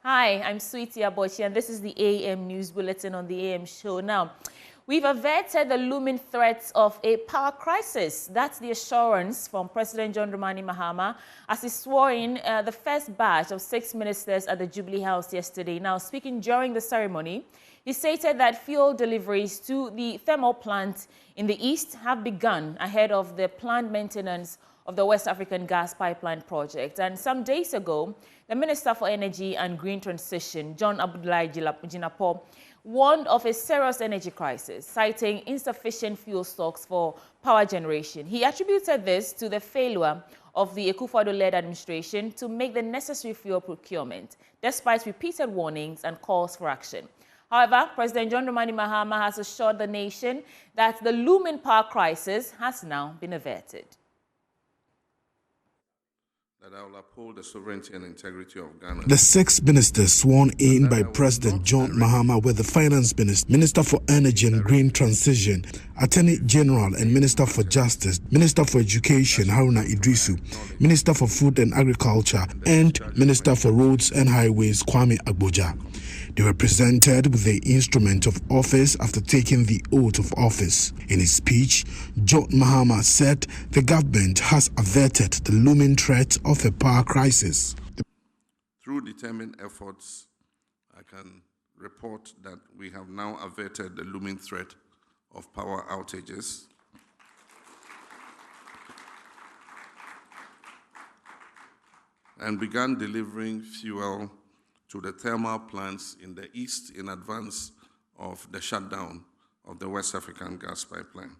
Hi, I'm Sweetie Abochi, and this is the AM News Bulletin on the AM Show. Now, we've averted the looming threats of a power crisis. That's the assurance from President John Mahama as he swore in the first batch of 6 ministers at the Jubilee House yesterday. Now, speaking during the ceremony, he stated that fuel deliveries to the thermal plant in the east have begun ahead of the planned maintenance of the West African gas pipeline project. And some days ago, the Minister for Energy and Green Transition, John Mahama, warned of a serious energy crisis, citing insufficient fuel stocks for power generation. He attributed this to the failure of the Akufo-Addo-led administration to make the necessary fuel procurement, despite repeated warnings and calls for action. However, President John Mahama has assured the nation that the looming power crisis has now been averted. That I will uphold the sovereignty and integrity of Ghana. The 6 ministers sworn in by President John Mahama were the Finance Minister, Minister for Energy and Green Transition, Attorney General and Minister for Justice, Minister for Education Haruna Idrisu, Minister for Food and Agriculture, and Minister for Roads and Highways Kwame Agboja. They were presented with the instrument of office after taking the oath of office. In his speech, John Mahama said the government has averted the looming threat of a power crisis. Through determined efforts, I can report that we have now averted the looming threat of power outages. And began delivering fuel to the thermal plants in the east in advance of the shutdown of the West African gas pipeline.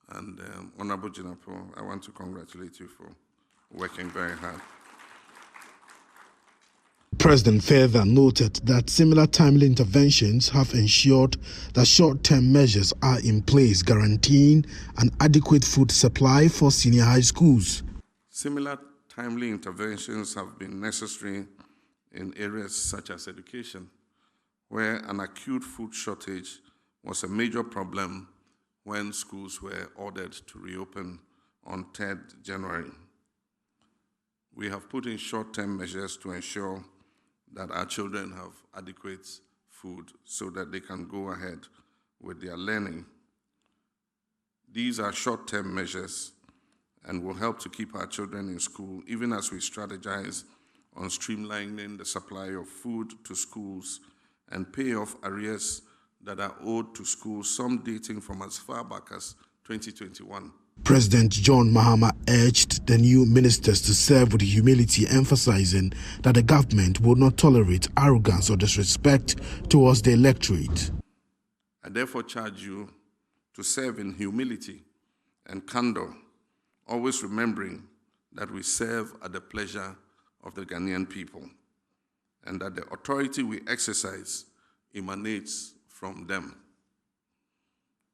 And Honorable Jinapo, I want to congratulate you for working very hard. The President further noted that similar timely interventions have ensured that short-term measures are in place guaranteeing an adequate food supply for senior high schools. Similar timely interventions have been necessary in areas such as education, where an acute food shortage was a major problem when schools were ordered to reopen on 3rd January. We have put in short-term measures to ensure that our children have adequate food so that they can go ahead with their learning. These are short-term measures and will help to keep our children in school, even as we strategize on streamlining the supply of food to schools and pay off arrears that are owed to schools, some dating from as far back as 2021. President John Mahama urged the new ministers to serve with humility, emphasizing that the government will not tolerate arrogance or disrespect towards the electorate. I therefore charge you to serve in humility and candor, always remembering that we serve at the pleasure of the Ghanaian people, and that the authority we exercise emanates from them.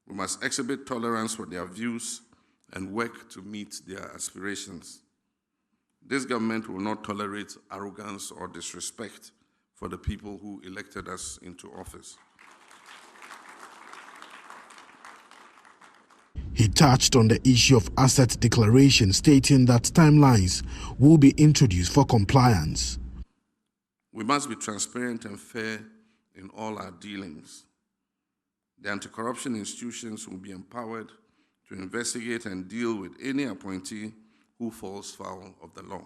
We must exhibit tolerance for their views and work to meet their aspirations. This government will not tolerate arrogance or disrespect for the people who elected us into office. He touched on the issue of asset declaration, stating that timelines will be introduced for compliance. We must be transparent and fair in all our dealings. The anti-corruption institutions will be empowered to investigate and deal with any appointee who falls foul of the law.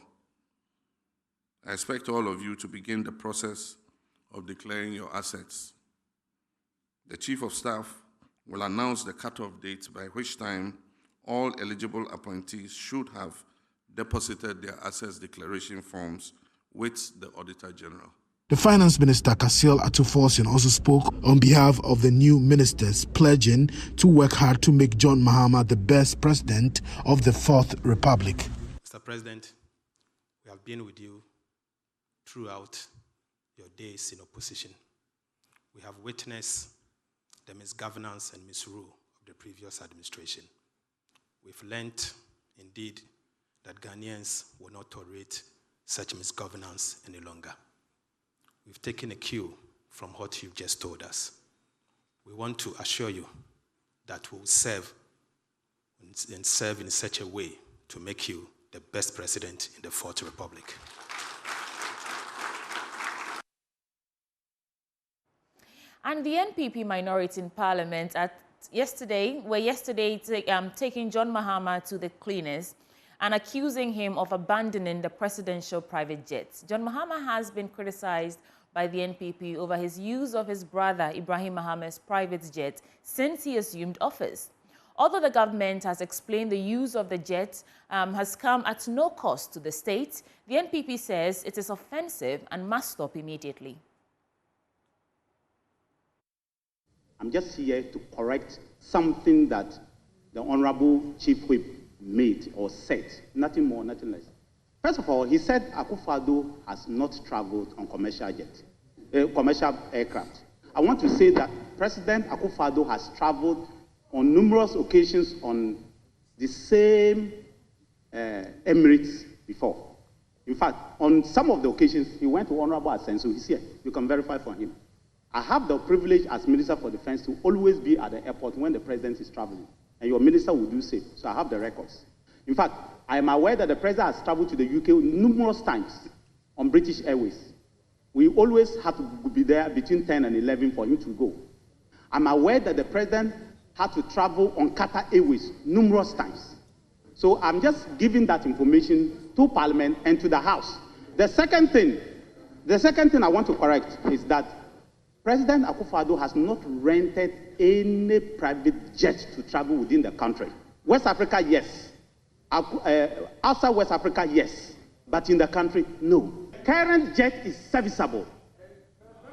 I expect all of you to begin the process of declaring your assets. The Chief of Staff will announce the cutoff date by which time all eligible appointees should have deposited their assets declaration forms with the Auditor General. The Finance Minister, Kasil Atuforsin, also spoke on behalf of the new ministers, pledging to work hard to make John Mahama the best president of the Fourth Republic. Mr. President, we have been with you throughout your days in opposition. We have witnessed the misgovernance and misrule of the previous administration. We've learned, indeed, that Ghanaians will not tolerate such misgovernance any longer. We've taken a cue from what you've just told us. We want to assure you that we'll serve and serve in such a way to make you the best president in the Fourth Republic. And the NPP minority in Parliament yesterday taking John Mahama to the cleaners and accusing him of abandoning the presidential private jets. John Mahama has been criticized by the NPP over his use of his brother Ibrahim Mahama's private jet since he assumed office. Although the government has explained the use of the jet has come at no cost to the state, the NPP says it is offensive and must stop immediately. I'm just here to correct something that the Honorable Chief Whip made or said, nothing more, nothing less. First of all, he said Akufo-Addo has not traveled on commercial aircraft. I want to say that President Akufo-Addo has traveled on numerous occasions on the same Emirates before. In fact, on some of the occasions, he went to Honorable Asenso. He's here. You can verify for him. I have the privilege as Minister for Defense to always be at the airport when the President is traveling, and your Minister will do same, so I have the records. In fact, I am aware that the President has traveled to the UK numerous times on British Airways. We always have to be there between 10 and 11 for him to go. I'm aware that the President had to travel on Qatar Airways numerous times. So I'm just giving that information to Parliament and to the House. The second thing I want to correct is that President Akufo-Addo has not rented any private jet to travel within the country. West Africa, yes. Outside West Africa, yes. But in the country, no. Current jet is serviceable.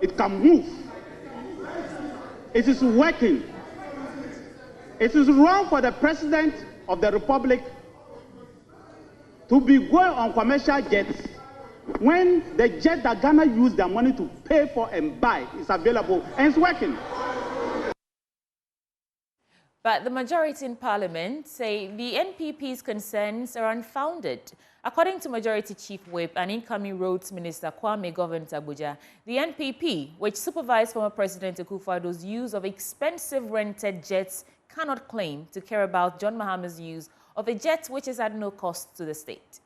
It can move. It is working. It is wrong for the President of the Republic to be going on commercial jets when the jet that Ghana used their money to pay for and buy is available and it's working. But the majority in Parliament say the NPP's concerns are unfounded. According to Majority Chief Whip and incoming Roads Minister Kwame Government-Abuja, the NPP, which supervised former President Akufo-Addo's use of expensive rented jets, cannot claim to care about John Mahama's use of a jet which is at no cost to the state.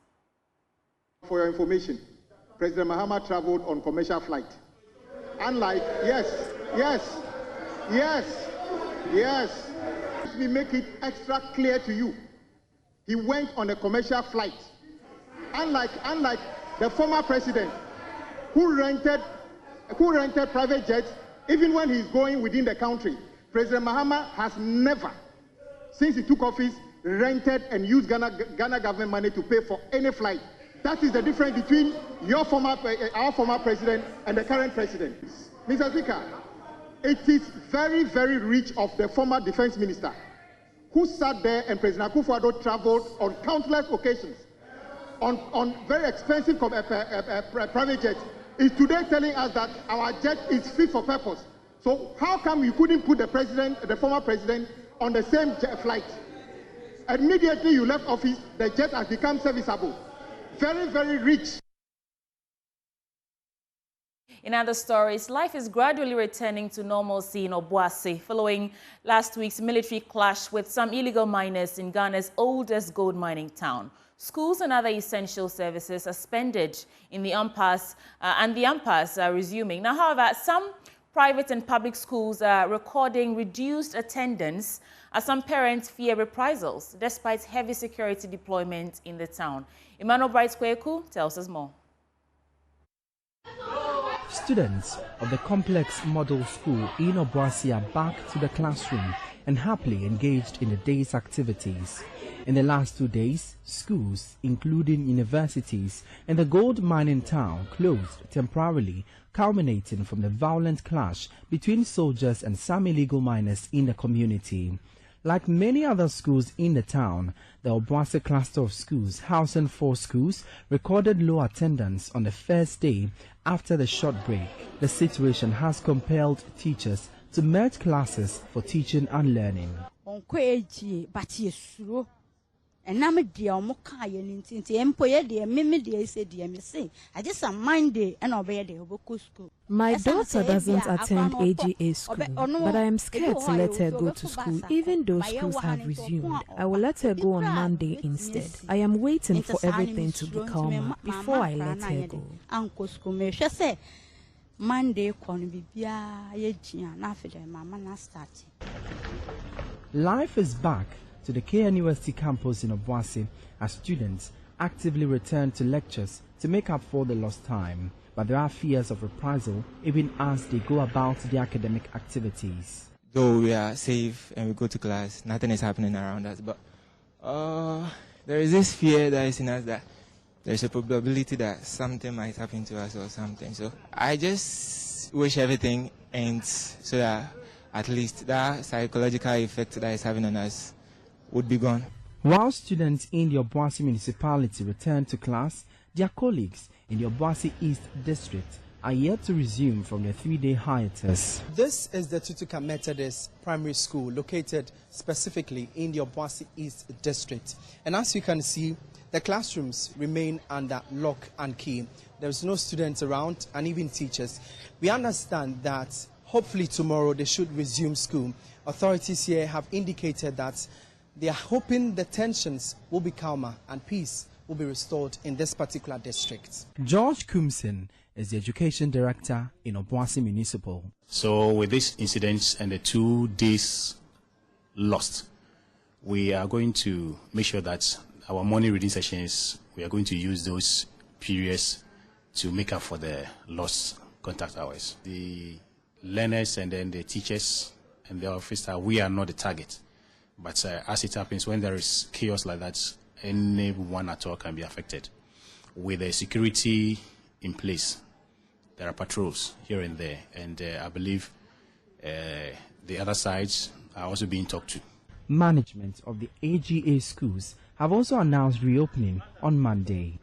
For your information, President Mahama traveled on commercial flight. Unlike, yes. Let me make it extra clear to you. He went on a commercial flight. Unlike the former president who rented private jets even when he's going within the country. President Mahama has never, since he took office, rented and used Ghana government money to pay for any flight. That is the difference between our former president and the current president. Mr. Speaker, it is very, very rich of the former defense minister who sat there and President Akufo-Addo traveled on countless occasions on very expensive private jets, is today telling us that our jet is fit for purpose. So how come you couldn't put the former president, on the same jet flight? Immediately you left office, the jet has become serviceable. Very, very rich. In other stories, life is gradually returning to normalcy in Obuasi following last week's military clash with some illegal miners in Ghana's oldest gold mining town. Schools and other essential services are suspended in the impasse, and the impasse are resuming. Now, however, some private and public schools are recording reduced attendance as some parents fear reprisals despite heavy security deployment in the town. Emmanuel Bright-Kweku tells us more. Students of the complex model school in Obuasi are back to the classroom and happily engaged in the day's activities. In the last 2 days, schools, including universities and the gold mining town, closed temporarily, culminating from the violent clash between soldiers and some illegal miners in the community. Like many other schools in the town, the Obuasi cluster of schools, housing 4 schools, recorded low attendance on the first day after the short break. The situation has compelled teachers to merge classes for teaching and learning. My daughter doesn't attend AGA school, but I am scared to let her go to school even though schools have resumed. I will let her go on Monday instead. I am waiting for everything to be calmer before I let her go. Monday bibia na mama na start. Life is back to the KNUST campus in Obuasi as students actively return to lectures to make up for the lost time. But there are fears of reprisal even as they go about their academic activities. Though we are safe and we go to class, nothing is happening around us. But there is this fear that is in us that there's a probability that something might happen to us or something. So I just wish everything ends so that at least that psychological effect that is having on us would be gone. While students in the Obuasi municipality return to class, their colleagues in the Obuasi East District are yet to resume from their 3-day hiatus. This is the Tutuka Methodist Primary School located specifically in the Obuasi East District. And as you can see, the classrooms remain under lock and key. There's no students around and even teachers. We understand that hopefully tomorrow they should resume school. Authorities here have indicated that they are hoping the tensions will be calmer and peace will be restored in this particular district. George Kumsen is the education director in Obuasi Municipal. So with this incident and the 2 days lost, we are going to make sure that our morning reading sessions, we are going to use those periods to make up for the lost contact hours. The learners and then the teachers and the officer, we are not the target. But as it happens, when there is chaos like that, anyone at all can be affected. With the security in place, there are patrols here and there, and I believe the other sides are also being talked to. Management of the AGA schools have also announced reopening on Monday.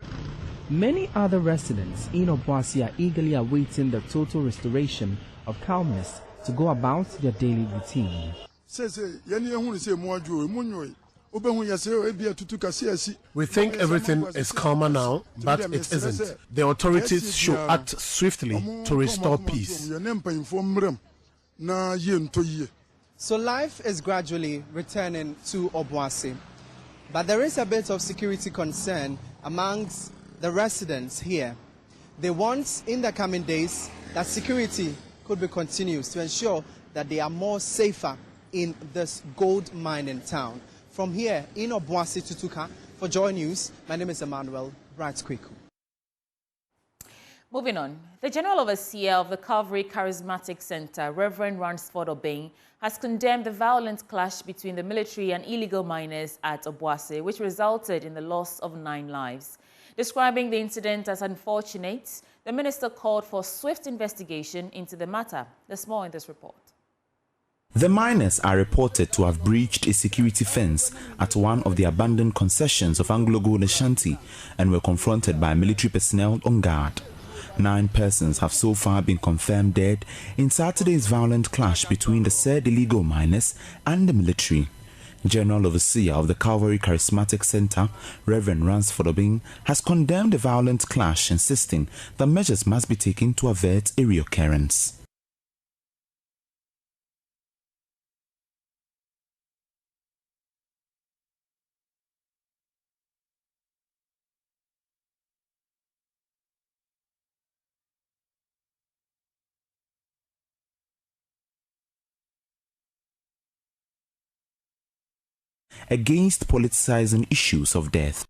Many other residents in Obuasi are eagerly awaiting the total restoration of calmness to go about their daily routine. We think everything is calmer now, but it isn't. The authorities should act swiftly to restore peace. So life is gradually returning to Obuasi, but there is a bit of security concern amongst the residents here. They want in the coming days that security could be continued to ensure that they are more safer in this gold mining town. From here in Obuasi Tutuka, for Joy News, my name is Emmanuel Bright-Kweku. Moving on, the General Overseer of the Calvary Charismatic Center, Reverend Ransford Obeng, has condemned the violent clash between the military and illegal miners at Obuasi, which resulted in the loss of 9 lives. Describing the incident as unfortunate, the minister called for swift investigation into the matter. There's more in this report. The miners are reported to have breached a security fence at one of the abandoned concessions of Anglo Gold Ashanti and were confronted by military personnel on guard. 9 persons have so far been confirmed dead in Saturday's violent clash between the said illegal miners and the military. General Overseer of the Calvary Charismatic Center, Reverend Ransford Obeng, has condemned the violent clash, insisting that measures must be taken to avert a reoccurrence. Against politicizing issues of death.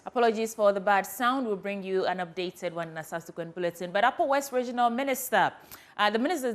Apologies for the bad sound. We'll bring you an updated one in a subsequent bulletin. But Upper West Regional Minister, the minister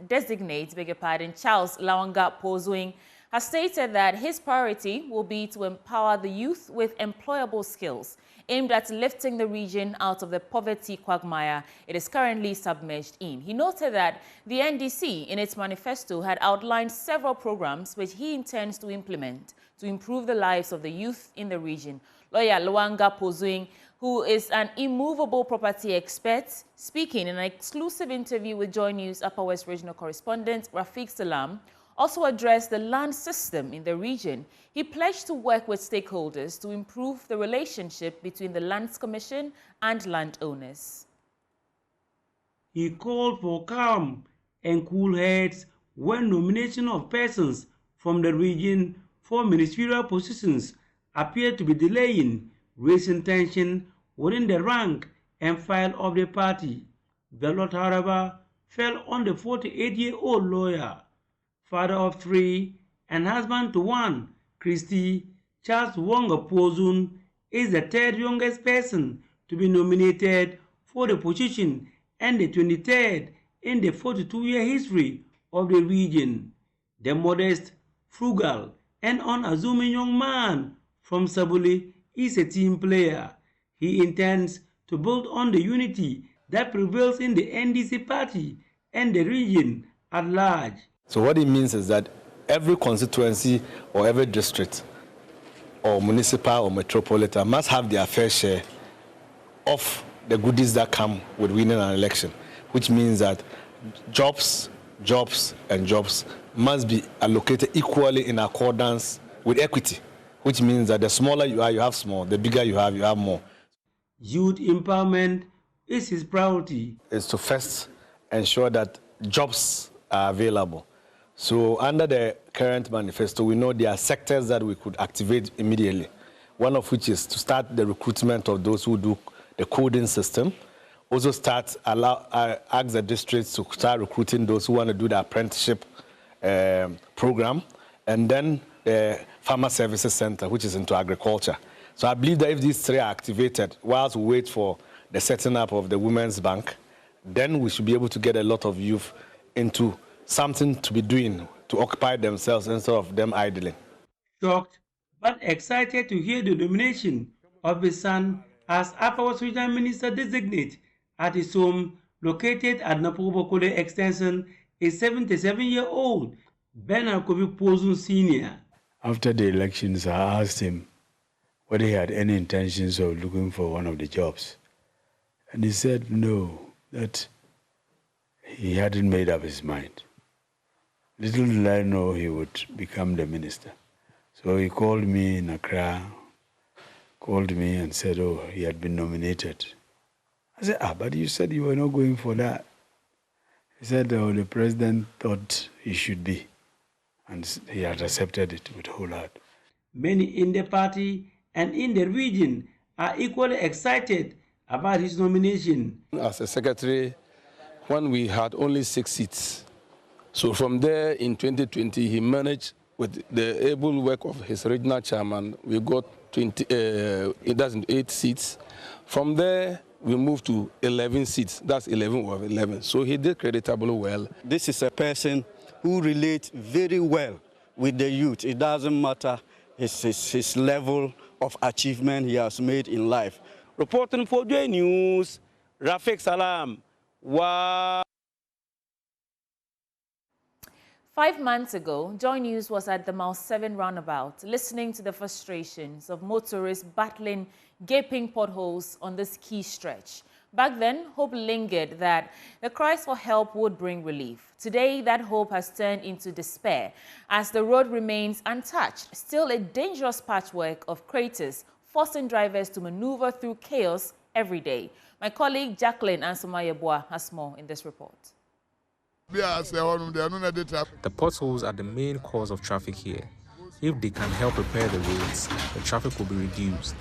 designate, beg your pardon, Charles Lawanga Pozuing, has stated that his priority will be to empower the youth with employable skills aimed at lifting the region out of the poverty quagmire it is currently submerged in. He noted that the NDC, in its manifesto, had outlined several programs which he intends to implement to improve the lives of the youth in the region. Lawyer Lawanga Pozuing, who is an immovable property expert, speaking in an exclusive interview with Joy News Upper West Regional correspondent Rafiq Salam, also addressed the land system in the region. He pledged to work with stakeholders to improve the relationship between the Lands Commission and landowners. He called for calm and cool heads when nomination of persons from the region for ministerial positions appeared to be delaying, raising tension within the rank and file of the party. The lot, however, fell on the 48-year-old lawyer, father of 3 and husband to 1, Christy. Charles Wong-Opozun is the 3rd youngest person to be nominated for the position and the 23rd in the 42-year history of the region. The modest, frugal, and unassuming young man from Sabuli is a team player. He intends to build on the unity that prevails in the NDC party and the region at large. So what it means is that every constituency or every district or municipal or metropolitan must have their fair share of the goodies that come with winning an election, which means that jobs must be allocated equally in accordance with equity, which means that the smaller you are, you have small, the bigger you have more. Youth empowerment is his priority. It's to first ensure that jobs are available. So under the current manifesto, we know there are sectors that we could activate immediately, one of which is to start the recruitment of those who do the coding system. Also ask the districts to start recruiting those who want to do the apprenticeship program, and then the Farmer Services Center, which is into agriculture. So I believe that if these 3 are activated, whilst we wait for the setting up of the Women's Bank, then we should be able to get a lot of youth into something to be doing, to occupy themselves instead of them idling. Shocked but excited to hear the nomination of his son as Upper Regional Minister designate at his home located at Napobokole Extension, a 77-year-old Bernard Kofi-Pozun Sr. After the elections, I asked him whether he had any intentions of looking for one of the jobs. And he said no, that he hadn't made up his mind. Little did I know he would become the minister. So he called me in Accra, called me and said, oh, he had been nominated. I said, but you said you were not going for that. He said, oh, the president thought he should be. And he had accepted it with whole heart. Many in the party and in the region are equally excited about his nomination. As a secretary, when we had only 6 seats, so from there in 2020, he managed with the able work of his regional chairman, we got 8 seats. From there, we moved to 11 seats. That's 11 of 11. So he did creditably well. This is a person who relates very well with the youth. It doesn't matter his level of achievement he has made in life. Reporting for J News, Rafiq Salam. Wow. 5 months ago, Joy News was at the Mile 7 roundabout, listening to the frustrations of motorists battling gaping potholes on this key stretch. Back then, hope lingered that the cries for help would bring relief. Today, that hope has turned into despair as the road remains untouched, still a dangerous patchwork of craters, forcing drivers to maneuver through chaos every day. My colleague Jacqueline Ansomayeboa has more in this report. The potholes are the main cause of traffic here. If they can help repair the roads, the traffic will be reduced.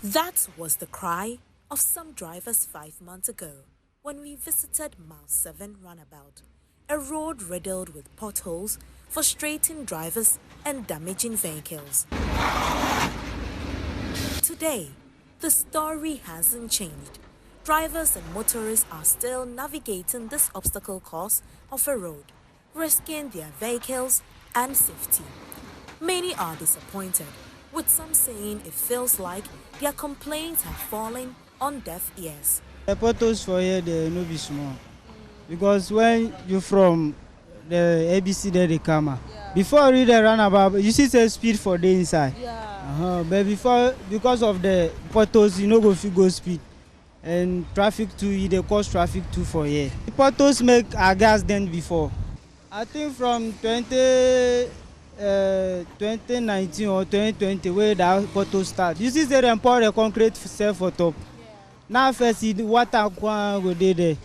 That was the cry of some drivers 5 months ago when we visited Mile 7 roundabout, a road riddled with potholes, frustrating drivers and damaging vehicles. Today, the story hasn't changed. Drivers and motorists are still navigating this obstacle course of a road, risking their vehicles and safety. Many are disappointed, with some saying it feels like their complaints have fallen on deaf ears. The potholes for here, they no be small. Because when you from the ABC there, they come. Before you read the runabout, you see the speed for the inside. But because of the potholes, you know go speed. And traffic too, they cause traffic too for here. The potholes make a gas than before. I think from 2019 or 2020 where the potholes start. You see they pour the concrete self for top. Now first the water go there.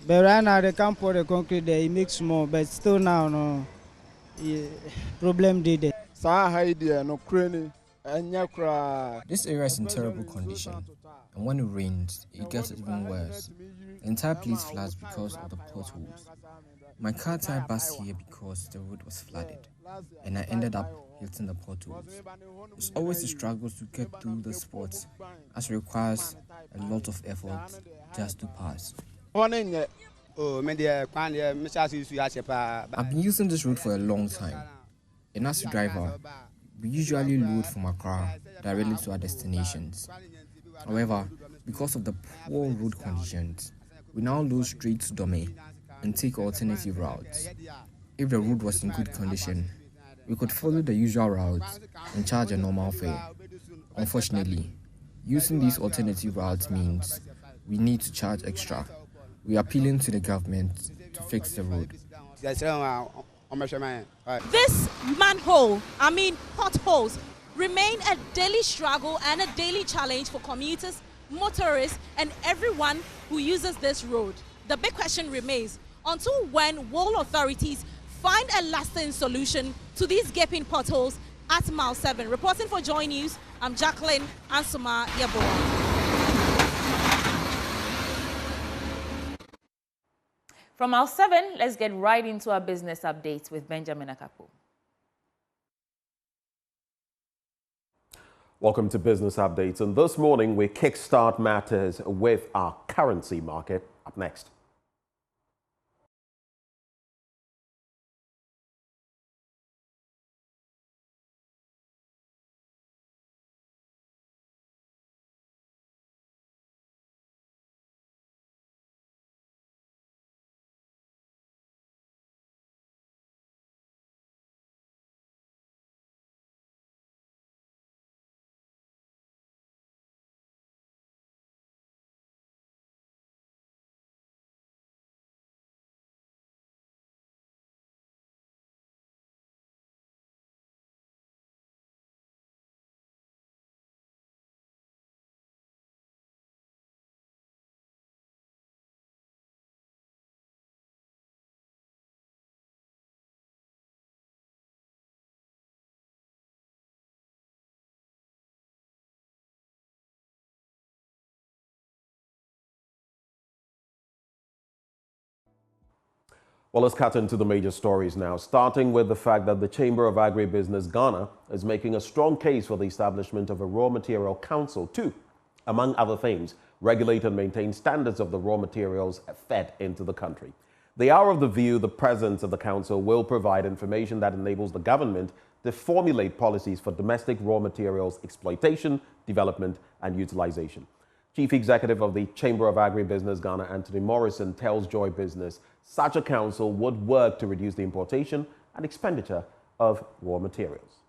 But right now they can't pour the concrete there, it makes more, but still now no. problem did it. This area is in terrible condition, and when it rains, it gets even worse. The entire place floods because of the potholes. My car tire burst here because the road was flooded, and I ended up hitting the potholes. It's always a struggle to get through the spots, as it requires a lot of effort just to pass. I've been using this road for a long time, and as a driver, we usually load from Accra directly to our destinations. However, because of the poor road conditions, we now load straight to Dome and take alternative routes. If the road was in good condition, we could follow the usual routes and charge a normal fare. Unfortunately, using these alternative routes means we need to charge extra. We are appealing to the government to fix the road. This potholes, remain a daily struggle and a daily challenge for commuters, motorists, and everyone who uses this road. The big question remains, until when will authorities find a lasting solution to these gaping potholes at Mile 7? Reporting for Joy News, I'm Jacqueline Ansuma Yeboah. From Mile 7, let's get right into our business updates with Benjamin Akapo. Welcome to Business Updates, and this morning we kickstart matters with our currency market. Up next. Well, let's cut into the major stories now, starting with the fact that the Chamber of Agribusiness Ghana is making a strong case for the establishment of a Raw Material Council to, among other things, regulate and maintain standards of the raw materials fed into the country. They are of the view the presence of the council will provide information that enables the government to formulate policies for domestic raw materials exploitation, development, and utilization. Chief Executive of the Chamber of Agribusiness Ghana, Anthony Morrison, tells Joy Business such a council would work to reduce the importation and expenditure of raw materials.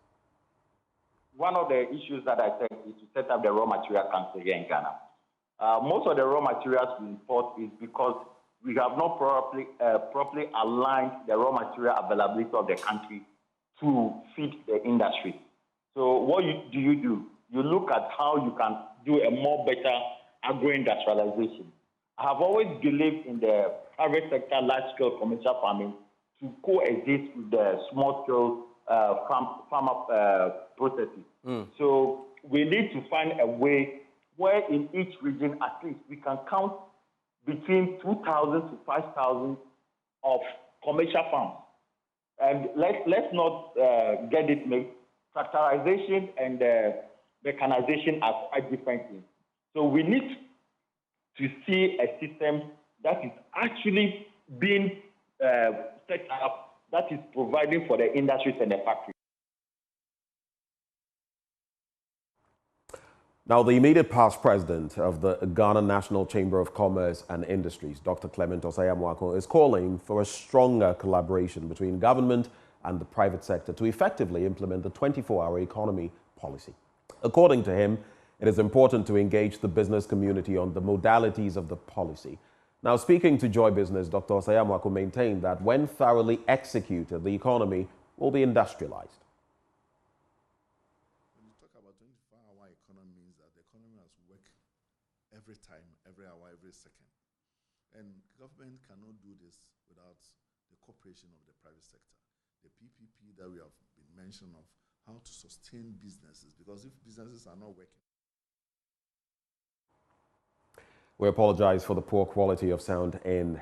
One of the issues that I said is to set up the Raw Material Council here in Ghana. Most of the raw materials we import is because we have not properly aligned the raw material availability of the country to feed the industry. So what do? You look at how you can do a more better agro-industrialization. I have always believed in the private sector, large-scale commercial farming to coexist with the small-scale farmer processes. So we need to find a way where in each region, at least, we can count between 2,000 to 5,000 of commercial farms. And let's not get it mixed. Tractorization and mechanization are quite different things. So we need to see a system that is actually being set up, that is providing for the industries and the factories. Now, the immediate past president of the Ghana National Chamber of Commerce and Industries, Dr. Clement Osei-Amoako, is calling for a stronger collaboration between government and the private sector to effectively implement the 24-hour economy policy. According to him, it is important to engage the business community on the modalities of the policy. Now, speaking to Joy Business, Dr. Osei-Amoako maintained that when thoroughly executed, the economy will be industrialized. Every time, every hour, every second. And government cannot do this without the cooperation of the private sector. The PPP that we have been mentioning of how to sustain businesses, because if businesses are not working. We apologize for the poor quality of sound in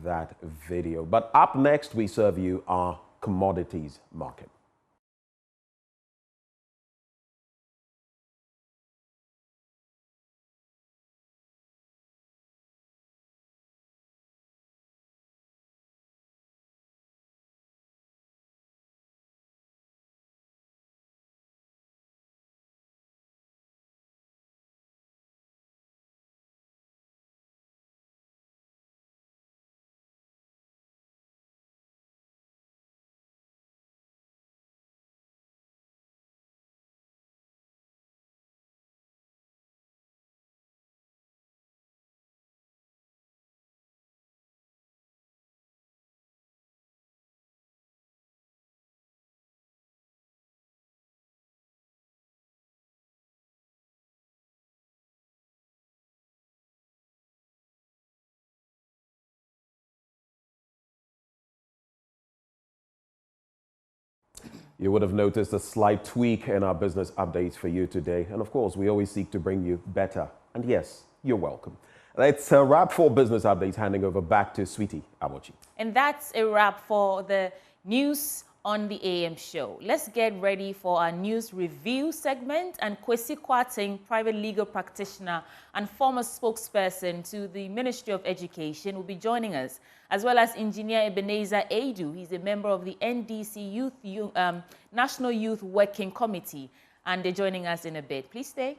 that video. But up next, we serve you our commodities market. You would have noticed a slight tweak in our business updates for you today. And of course, we always seek to bring you better. And yes, you're welcome. It's a wrap for business updates, handing over back to Sweetie Abochi. And that's a wrap for the news on the AM show. Let's get ready for our news review segment, and Kwesi Kwating, private legal practitioner and former spokesperson to the Ministry of Education, will be joining us, as well as Engineer Ebenezer Adu. He's a member of the NDC National Youth Working Committee, and they're joining us in a bit. Please stay.